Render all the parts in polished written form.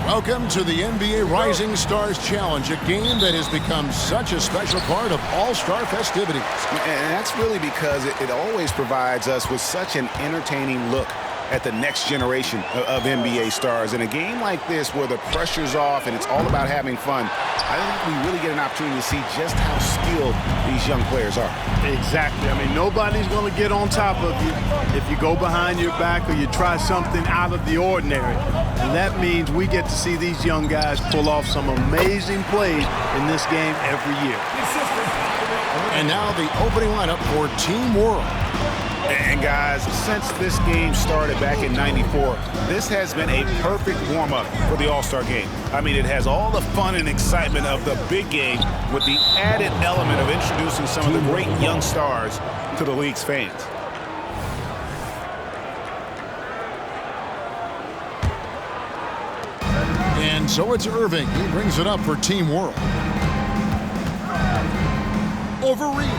Welcome to the NBA Rising Stars Challenge, a game that has become such a special part of all-star festivities. And that's really because it always provides us with such an entertaining look at the next generation of NBA stars. In a game like this where the pressure's off and it's all about having fun, I think we really get an opportunity to see just how skilled these young players are. Exactly. I mean, nobody's going to get on top of you if you go behind your back or you try something out of the ordinary. And that means we get to see these young guys pull off some amazing plays in this game every year. And now the opening lineup for Team World. And guys, since this game started back in '94, this has been a perfect warm-up for the All-Star game. I mean, it has all the fun and excitement of the big game with the added element of introducing some of the great young stars to the league's fans. And so it's Irving. He brings it up for Team World. Over Reed.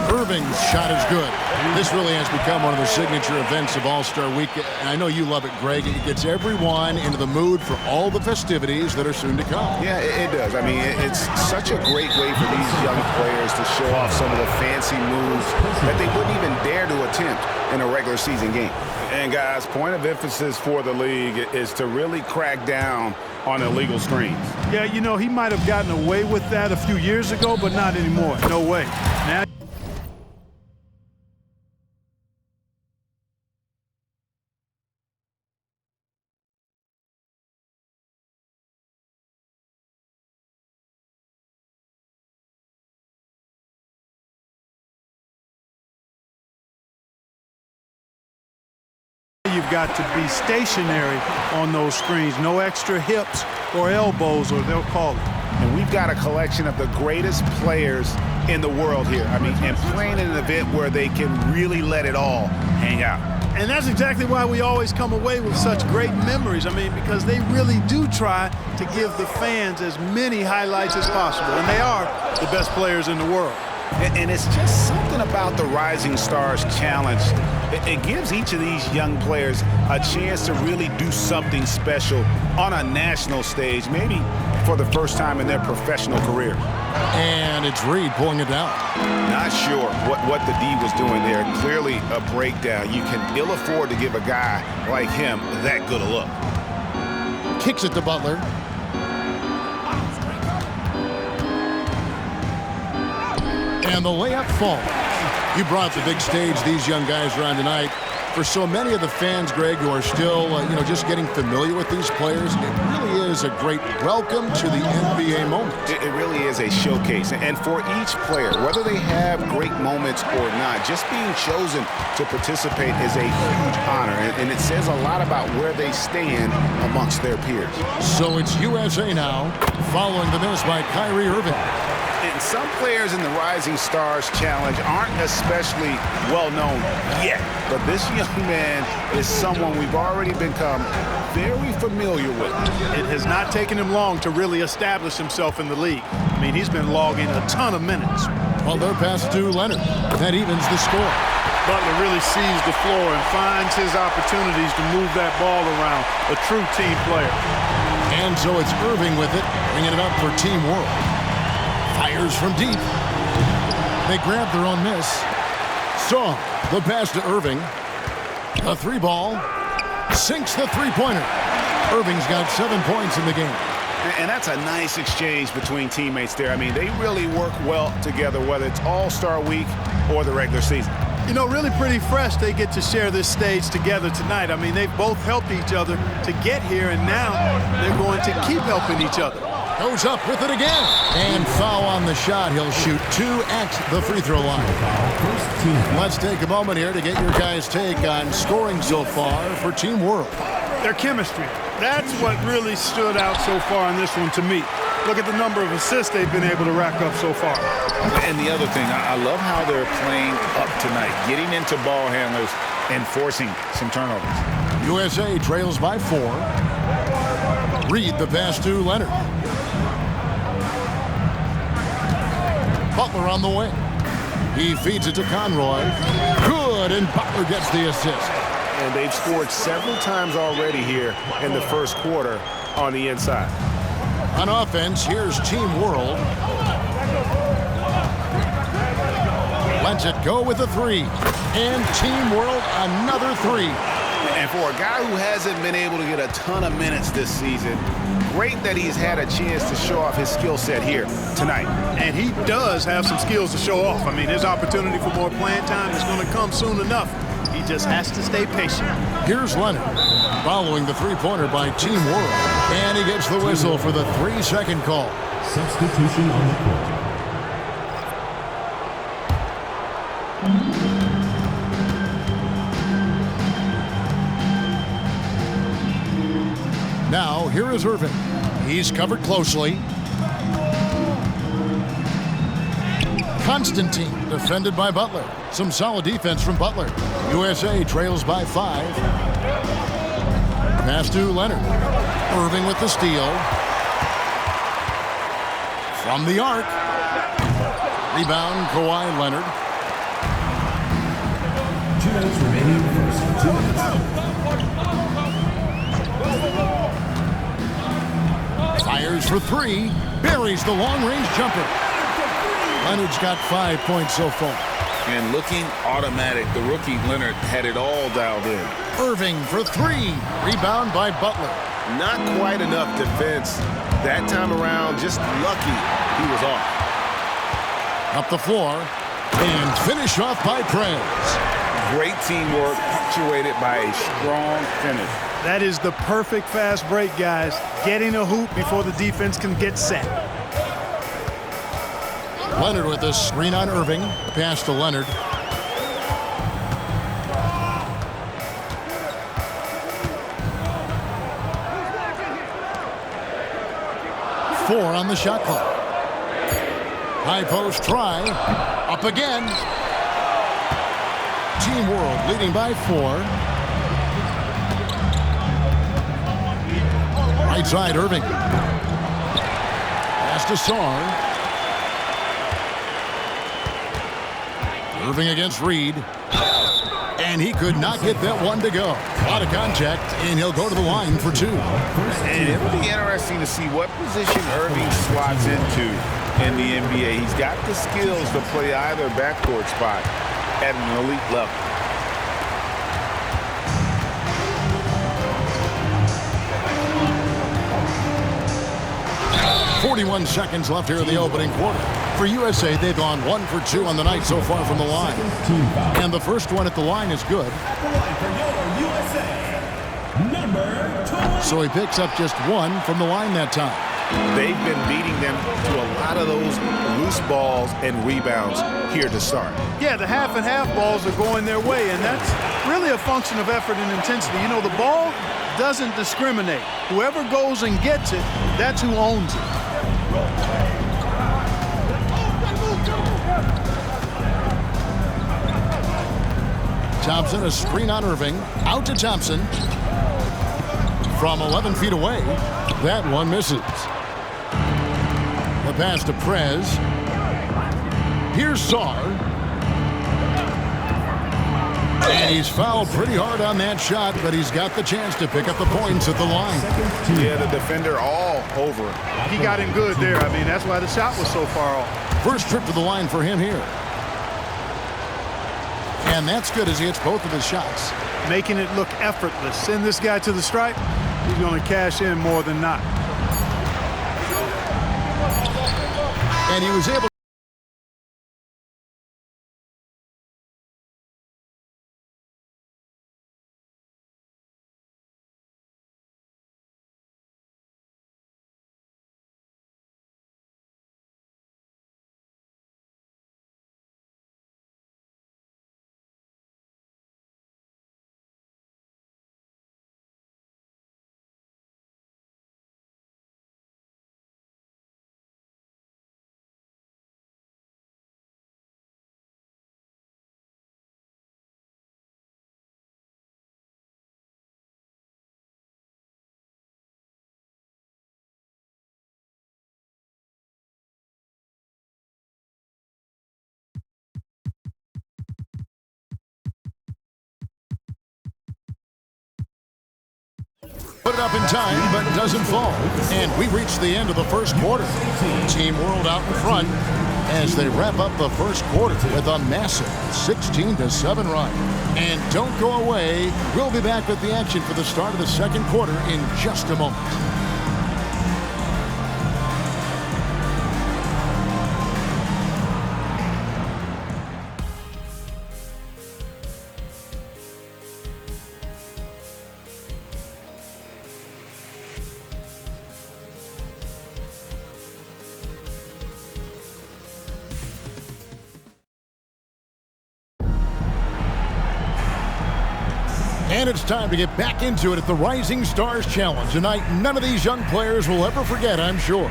Irving's shot is good. This really has become one of the signature events of All-Star Week. And I know you love it, Greg. It gets everyone into the mood for all the festivities that are soon to come. Yeah, it does. I mean, it's such a great way for these young players to show off some of the fancy moves that they wouldn't even dare to attempt in a regular season game. And guys, point of emphasis for the league is to really crack down on illegal screens. Yeah, you know, he might have gotten away with that a few years ago, but not anymore. No way. Now you've got to be stationary on those screens. No extra hips or elbows, or they'll call it. And we've got a collection of the greatest players in the world here. I mean, and playing in an event where they can really let it all hang out. And that's exactly why we always come away with such great memories. I mean, because they really do try to give the fans as many highlights as possible. And they are the best players in the world. And it's just something about the Rising Stars Challenge. It gives each of these young players a chance to really do something special on a national stage, maybe for the first time in their professional career. And it's Reed pulling it down. Not sure what the D was doing there. Clearly a breakdown. You can ill afford to give a guy like him that good a look. Kicks it to Butler. And the layup falls. You brought the big stage these young guys around tonight. For so many of the fans, Greg, who are still, just getting familiar with these players, it really is a great welcome to the NBA moment. It really is a showcase. And for each player, whether they have great moments or not, just being chosen to participate is a huge honor. And it says a lot about where they stand amongst their peers. So it's USA now, following the miss by Kyrie Irving. And some players in the Rising Stars Challenge aren't especially well-known yet. But this young man is someone we've already become very familiar with. It has not taken him long to really establish himself in the league. I mean, he's been logging a ton of minutes. Well, they're pass to Leonard. That evens the score. Butler really sees the floor and finds his opportunities to move that ball around. A true team player. And so it's Irving with it, bringing it up for Team World. Fires from deep. They grab their own miss. So, the pass to Irving. The three ball. Sinks the three-pointer. Irving's got 7 points in the game. And that's a nice exchange between teammates there. I mean, they really work well together, whether it's All-Star Week or the regular season. You know, really pretty fresh they get to share this stage together tonight. I mean, they've both helped each other to get here, and now they're going to keep helping each other. Goes up with it again. And foul on the shot. He'll shoot 2 at the free throw line. Let's take a moment here to get your guys' take on scoring so far for Team World. Their chemistry. That's what really stood out so far in this one to me. Look at the number of assists they've been able to rack up so far. And the other thing, I love how they're playing up tonight, getting into ball handlers and forcing some turnovers. USA trails by 4. Reed the pass to Leonard. Butler on the wing. He feeds it to Conroy. Good, and Butler gets the assist. And they've scored several times already here in the first quarter. on the inside. On offense, here's Team World. Lets it go with a three. And Team World, another three. And for a guy who hasn't been able to get a ton of minutes this season, great that he's had a chance to show off his skill set here tonight. And he does have some skills to show off. I mean, his opportunity for more playing time is going to come soon enough. He just has to stay patient. Here's Leonard, following the three-pointer by Team World. And he gets the whistle for the 3-second call. Substitution on the court. Now, here is Irving. He's covered closely. Constantine, defended by Butler. Some solid defense from Butler. USA trails by 5. Pass to Leonard. Irving with the steal. From the arc. Rebound, Kawhi Leonard. 2 minutes remaining. First 2 minutes. Fires for 3. Buries the long-range jumper. Leonard's got 5 points so far. And looking automatic, the rookie Leonard had it all dialed in. Irving for 3. Rebound by Butler. Not quite enough defense that time around. Just lucky he was off. Up the floor. And finish off by Prez. Great teamwork, punctuated by a strong finish. That is the perfect fast break, guys. Getting a hoop before the defense can get set. Leonard with a screen on Irving. Pass to Leonard. Four on the shot clock. High post try. Up again. Team World leading by 4. Right side, Irving. Pass to Sarr. Irving against Reed. And he could not get that one to go. A lot of contact, and he'll go to the line for 2. And it'll be interesting to see what position Irving slots into in the NBA. He's got the skills to play either backcourt spot at an elite level. 41 seconds left here in the opening quarter. For USA, they've gone 1 for 2 on the night so far from the line. And the first one at the line is good. So he picks up just 1 from the line that time. They've been beating them to a lot of those loose balls and rebounds here to start. Yeah, the half and half balls are going their way, and that's really a function of effort and intensity. You know, the ball doesn't discriminate. Whoever goes and gets it, that's who owns it. Thompson, a screen on Irving. Out to Thompson. From 11 feet away. That one misses. The pass to Prez. Here's Sarr. And he's fouled pretty hard on that shot, but he's got the chance to pick up the points at the line. Yeah, the defender all over him. He got him good there. I mean, that's why the shot was so far off. First trip to the line for him here. And that's good as he hits both of his shots. Making it look effortless. Send this guy to the stripe. He's going to cash in more than not. And he was able it up in time, but doesn't fall. And we reach the end of the first quarter. Team World out in front as they wrap up the first quarter with a massive 16-7 run. And don't go away. We'll be back with the action for the start of the second quarter in just a moment. And it's time to get back into it at the Rising Stars Challenge. Tonight, none of these young players will ever forget, I'm sure.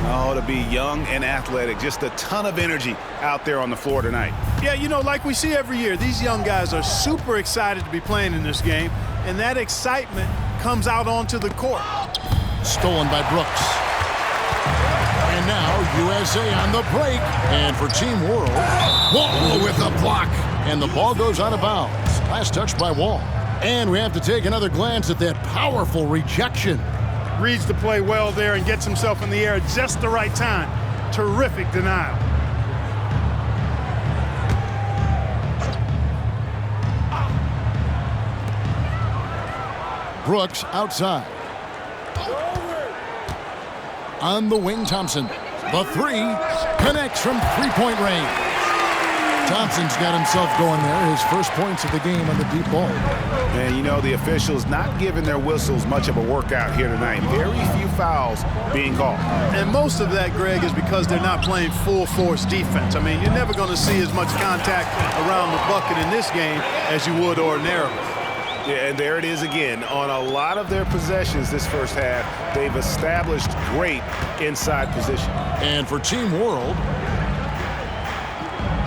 Oh, to be young and athletic, just a ton of energy out there on the floor tonight. Yeah, you know, like we see every year, these young guys are super excited to be playing in this game, and that excitement comes out onto the court. Stolen by Brooks. And now USA on the break. And for Team World, Wall with a block. And the ball goes out of bounds. Last touch by Wall. And we have to take another glance at that powerful rejection. Reads the play well there and gets himself in the air at just the right time. Terrific denial. Brooks outside. On the wing, Thompson. The three connects from three-point range. Thompson's got himself going there. His first points of the game on the deep ball. And you know, the officials not giving their whistles much of a workout here tonight. Very few fouls being called. And most of that, Greg, is because they're not playing full force defense. I mean, you're never going to see as much contact around the bucket in this game as you would ordinarily. Yeah, and there it is again. On a lot of their possessions this first half, they've established great inside position. And for Team World,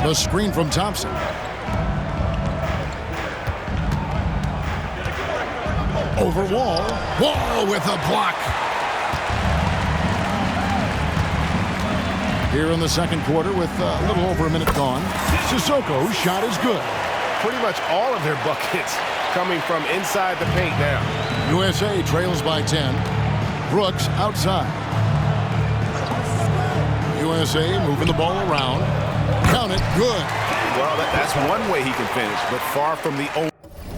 the screen from Thompson. Over Wall. Wall with a block. Here in the second quarter with a little over a minute gone. Sissoko's shot is good. Pretty much all of their buckets coming from inside the paint now. USA trails by 10. Brooks outside. USA moving the ball around. Count it, good. Well, that's one way he can finish, but far from the only.